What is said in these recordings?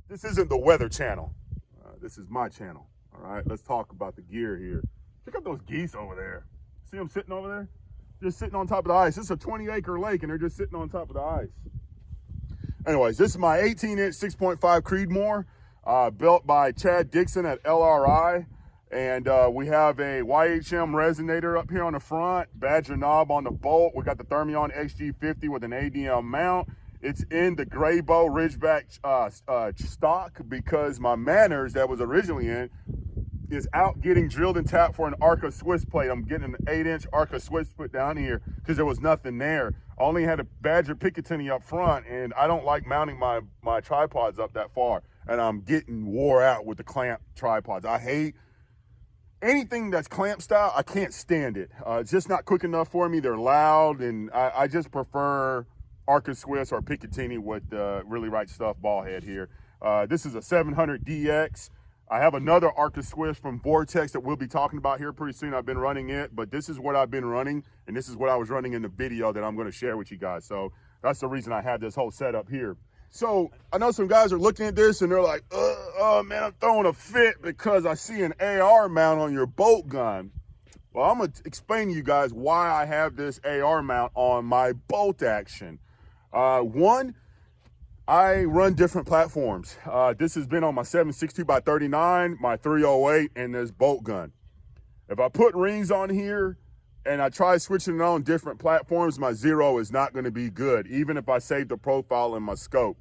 This isn't the weather channel. This is my channel. All right, let's talk about the gear here. Check out those geese over there. See them sitting over there? Just sitting on top of the ice. This is a 20-acre lake, and they're just sitting on top of the ice. Anyways, this is my 18-inch 6.5 Creedmoor, built by Chad Dixon at LRI. And we have a YHM Resonator up here on the front, Badger knob on the bolt. We got the Thermion XG50 with an ADM mount. It's in the gray bow Ridgeback stock because my Manners that was originally in is out getting drilled and tapped for an Arca Swiss plate. I'm getting an 8-inch Arca Swiss put down here because there was nothing there. I only had a Badger Picatinny up front, and I don't like mounting my tripods up that far. And I'm getting wore out with the clamp tripods. I hate anything that's clamp style. I can't stand it. It's just not quick enough for me. They're loud, and I just prefer Arca Swiss or Picatinny with really right stuff ball head here. This is a 700DX. I have another Arca Swiss from Vortex that we'll be talking about here pretty soon. I've been running it, but this is what I've been running, and this is what I was running in the video that I'm going to share with you guys. So that's the reason I have this whole setup here. So I know some guys are looking at this and they're like, oh man, I'm throwing a fit because I see an AR mount on your bolt gun. Well, I'm going to explain to you guys why I have this AR mount on my bolt action. One, I run different platforms. This has been on my 7.62x39, my 308, and this bolt gun. If I put rings on here and I try switching it on different platforms, my zero is not going to be good, even if I save the profile in my scope.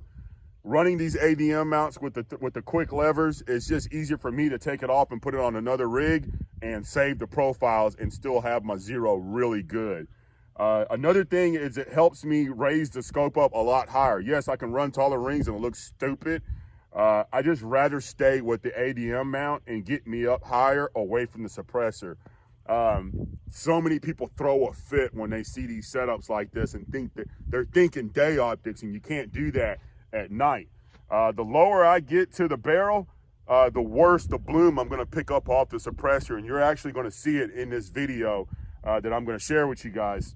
Running these ADM mounts with the quick levers, it's just easier for me to take it off and put it on another rig and save the profiles and still have my zero really good. Another thing is it helps me raise the scope up a lot higher. Yes, I can run taller rings and it looks stupid. I just rather stay with the ADM mount and get me up higher away from the suppressor. So many people throw a fit when they see these setups like this and think that they're thinking day optics, and you can't do that at night. The lower I get to the barrel, the worse the bloom I'm going to pick up off the suppressor, and you're actually going to see it in this video that I'm going to share with you guys.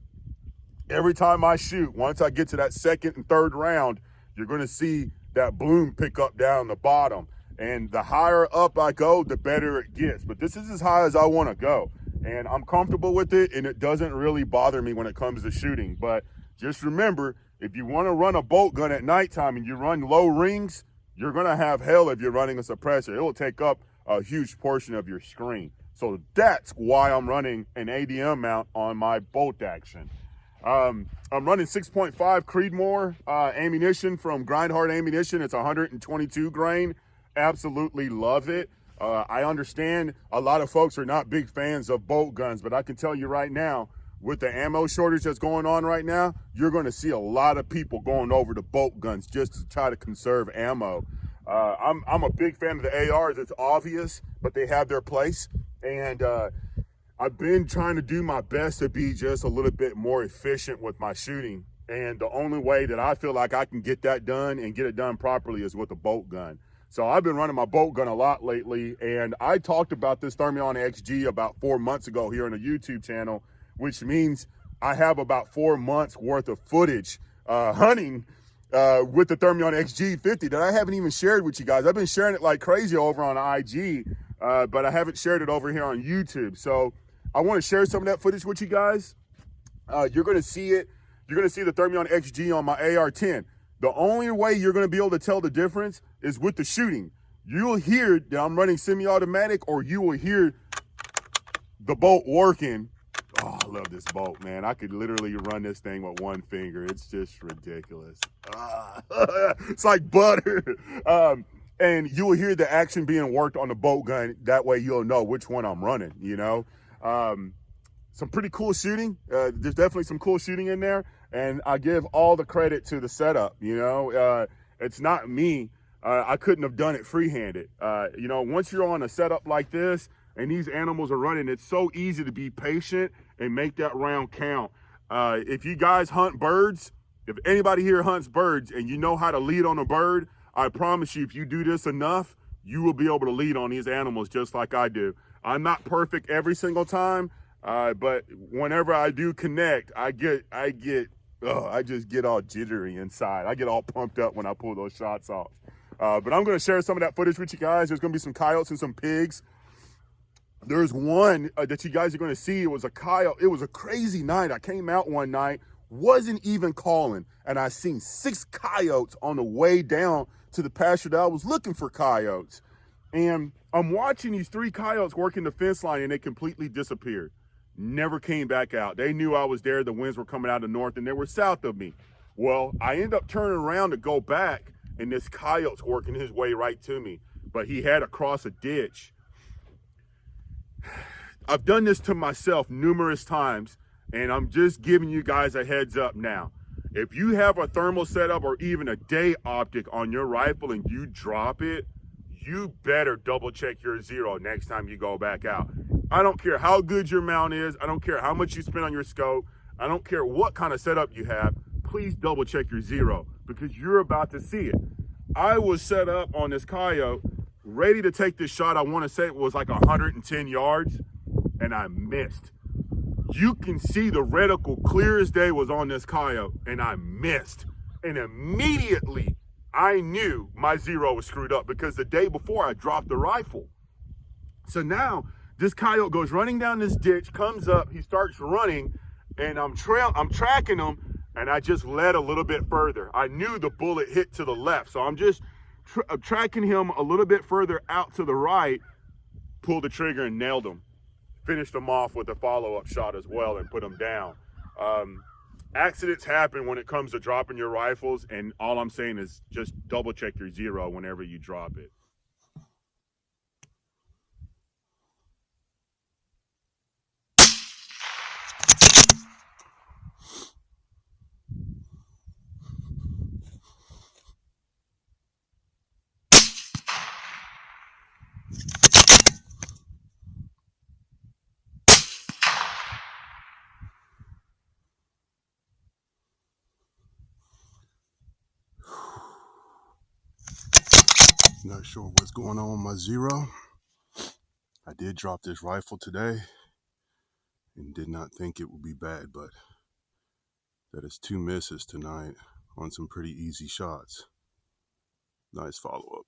Every time I shoot, once I get to that second and third round, you're going to see that bloom pick up down the bottom. And the higher up I go, the better it gets. But this is as high as I want to go. And I'm comfortable with it, and it doesn't really bother me when it comes to shooting. But just remember, if you want to run a bolt gun at nighttime and you run low rings, you're going to have hell if you're running a suppressor. It will take up a huge portion of your screen. So that's why I'm running an ADM mount on my bolt action. I'm running 6.5 Creedmoor ammunition from Grindhard Ammunition. It's 122 grain. Absolutely love it. I understand a lot of folks are not big fans of bolt guns, but I can tell you right now, with the ammo shortage that's going on right now, you're going to see a lot of people going over to bolt guns just to try to conserve ammo. I'm a big fan of the ARs. It's obvious, but they have their place. And I've been trying to do my best to be just a little bit more efficient with my shooting. And the only way that I feel like I can get that done and get it done properly is with a bolt gun. So I've been running my bolt gun a lot lately, and I talked about this Thermion XG about 4 months ago here on the YouTube channel, which means I have about 4 months worth of footage hunting with the Thermion XG50 that I haven't even shared with you guys. I've been sharing it like crazy over on IG, but I haven't shared it over here on YouTube. So I want to share some of that footage with you guys. You're going to see it. You're going to see the Thermion XG on my AR-10. The only way you're going to be able to tell the difference is with the shooting. You'll hear that I'm running semi-automatic, or you will hear the bolt working. Oh, I love this bolt, man. I could literally run this thing with one finger. It's just ridiculous. It's like butter. And you will hear the action being worked on the bolt gun. That way you'll know which one I'm running, you know. Some pretty cool shooting. There's definitely some cool shooting in there. And I give all the credit to the setup, you know. It's not me. I couldn't have done it free-handed. You know, once you're on a setup like this and these animals are running, it's so easy to be patient and make that round count. If you guys hunt birds, if anybody here hunts birds and you know how to lead on a bird, I promise you, if you do this enough, you will be able to lead on these animals just like I do. I'm not perfect every single time, but whenever I do connect, I just get all jittery inside. I get all pumped up when I pull those shots off. But I'm going to share some of that footage with you guys. There's going to be some coyotes and some pigs. There's one that you guys are going to see. It was a coyote. It was a crazy night. I came out one night, wasn't even calling, and I seen 6 coyotes on the way down to the pasture that I was looking for coyotes. And I'm watching these 3 coyotes working the fence line, and they completely disappeared. Never came back out. They knew I was there. The winds were coming out of the north, and they were south of me. Well, I end up turning around to go back, and this coyote's working his way right to me. But he had to cross a ditch. I've done this to myself numerous times, and I'm just giving you guys a heads up now. If you have a thermal setup or even a day optic on your rifle and you drop it, you better double check your zero next time you go back out. I don't care how good your mount is. I don't care how much you spend on your scope. I don't care what kind of setup you have. Please double check your zero because you're about to see it. I was set up on this coyote, ready to take this shot. I want to say it was like 110 yards, and I missed. You can see the reticle clear as day was on this coyote, and I missed. And immediately, I knew my zero was screwed up because the day before I dropped the rifle. So now this coyote goes running down this ditch, comes up, he starts running, and I'm tracking him, and I just led a little bit further. I knew the bullet hit to the left, so I'm just tracking him a little bit further out to the right, pulled the trigger and nailed him. Finished him off with a follow-up shot as well and put him down. Accidents happen when it comes to dropping your rifles, and all I'm saying is just double check your zero whenever you drop it. Not sure what's going on with my zero. I did drop this rifle today and did not think it would be bad, but that is 2 misses tonight on some pretty easy shots. Nice follow-up.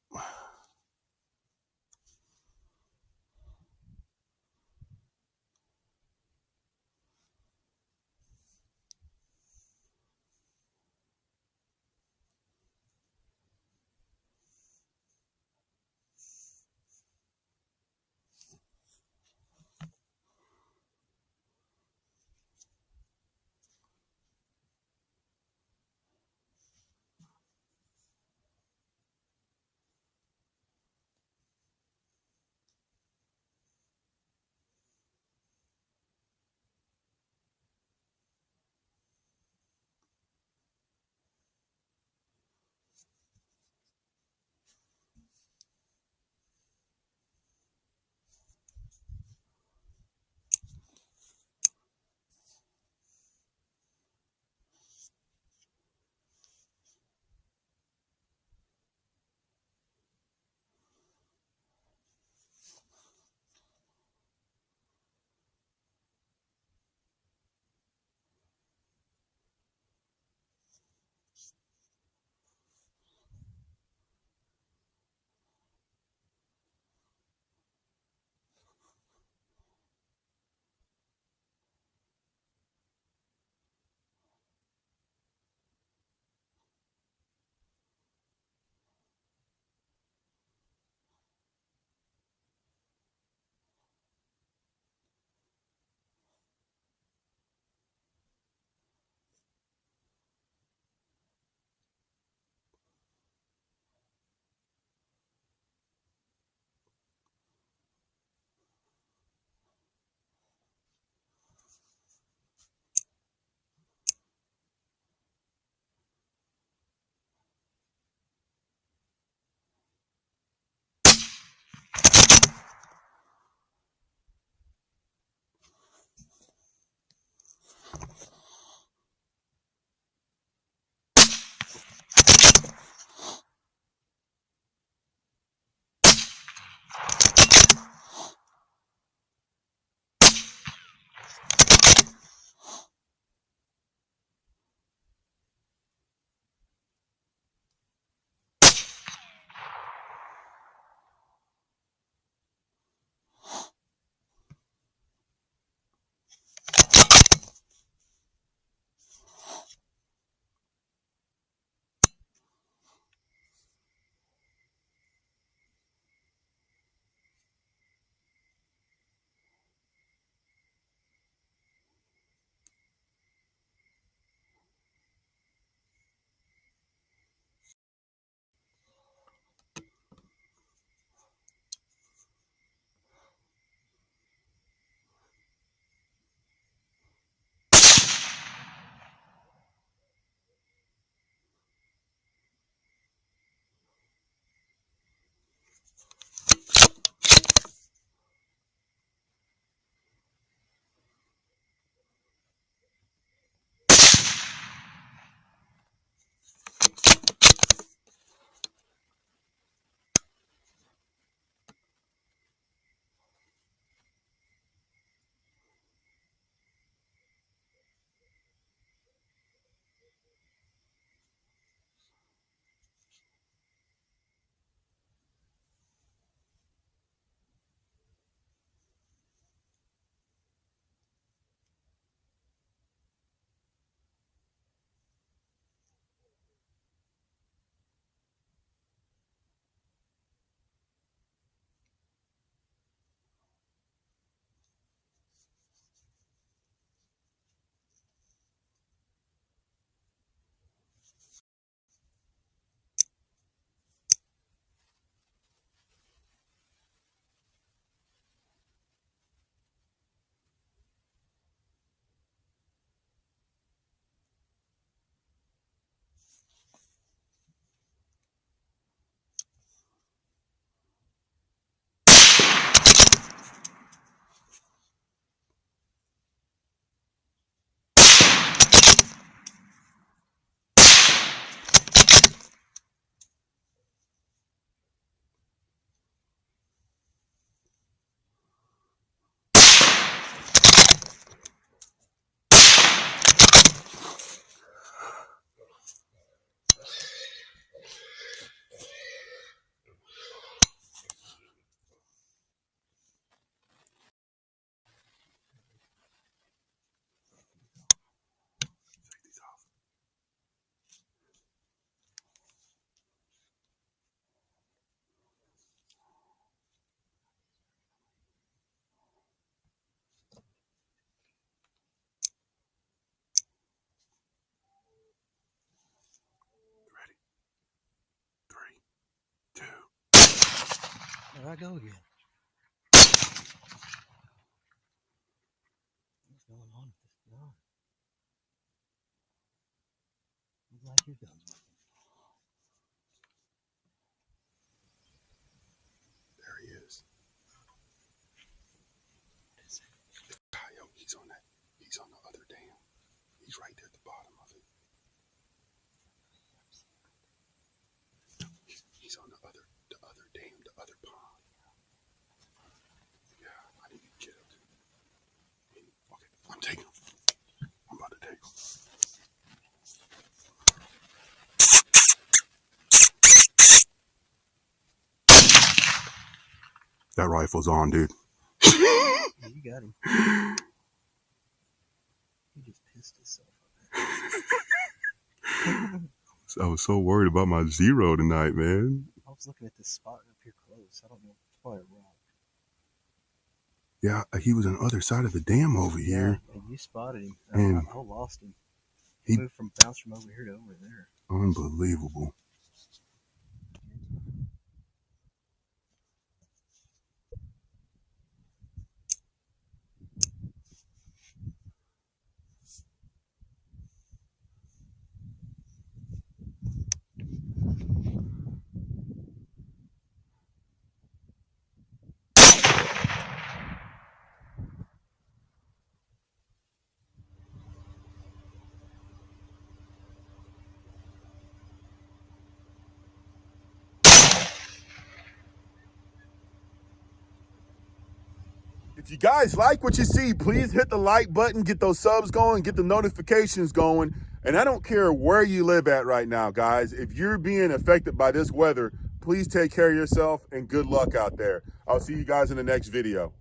There I go again. What's going on with this gun? I'm glad your gun's working. There he is. What is it? Yo, he's on that. He's on the other dam. He's right there at the bottom of it. He's on the other dam, the other pond. Yeah, I need to get him. Okay, I'm taking him. I'm about to take him. That rifle's on, dude. Yeah, you got him. He just pissed himself up. I was so worried about my zero tonight, man. I was looking at this spot up here close. I don't know. It's probably a rock. Yeah, he was on the other side of the dam over here. Yeah, and you spotted him. And I lost him. He bounced from over here to over there. Unbelievable. If you guys like what you see, please hit the like button, get those subs going, get the notifications going. And I don't care where you live at right now, guys. If you're being affected by this weather, please take care of yourself and good luck out there. I'll see you guys in the next video.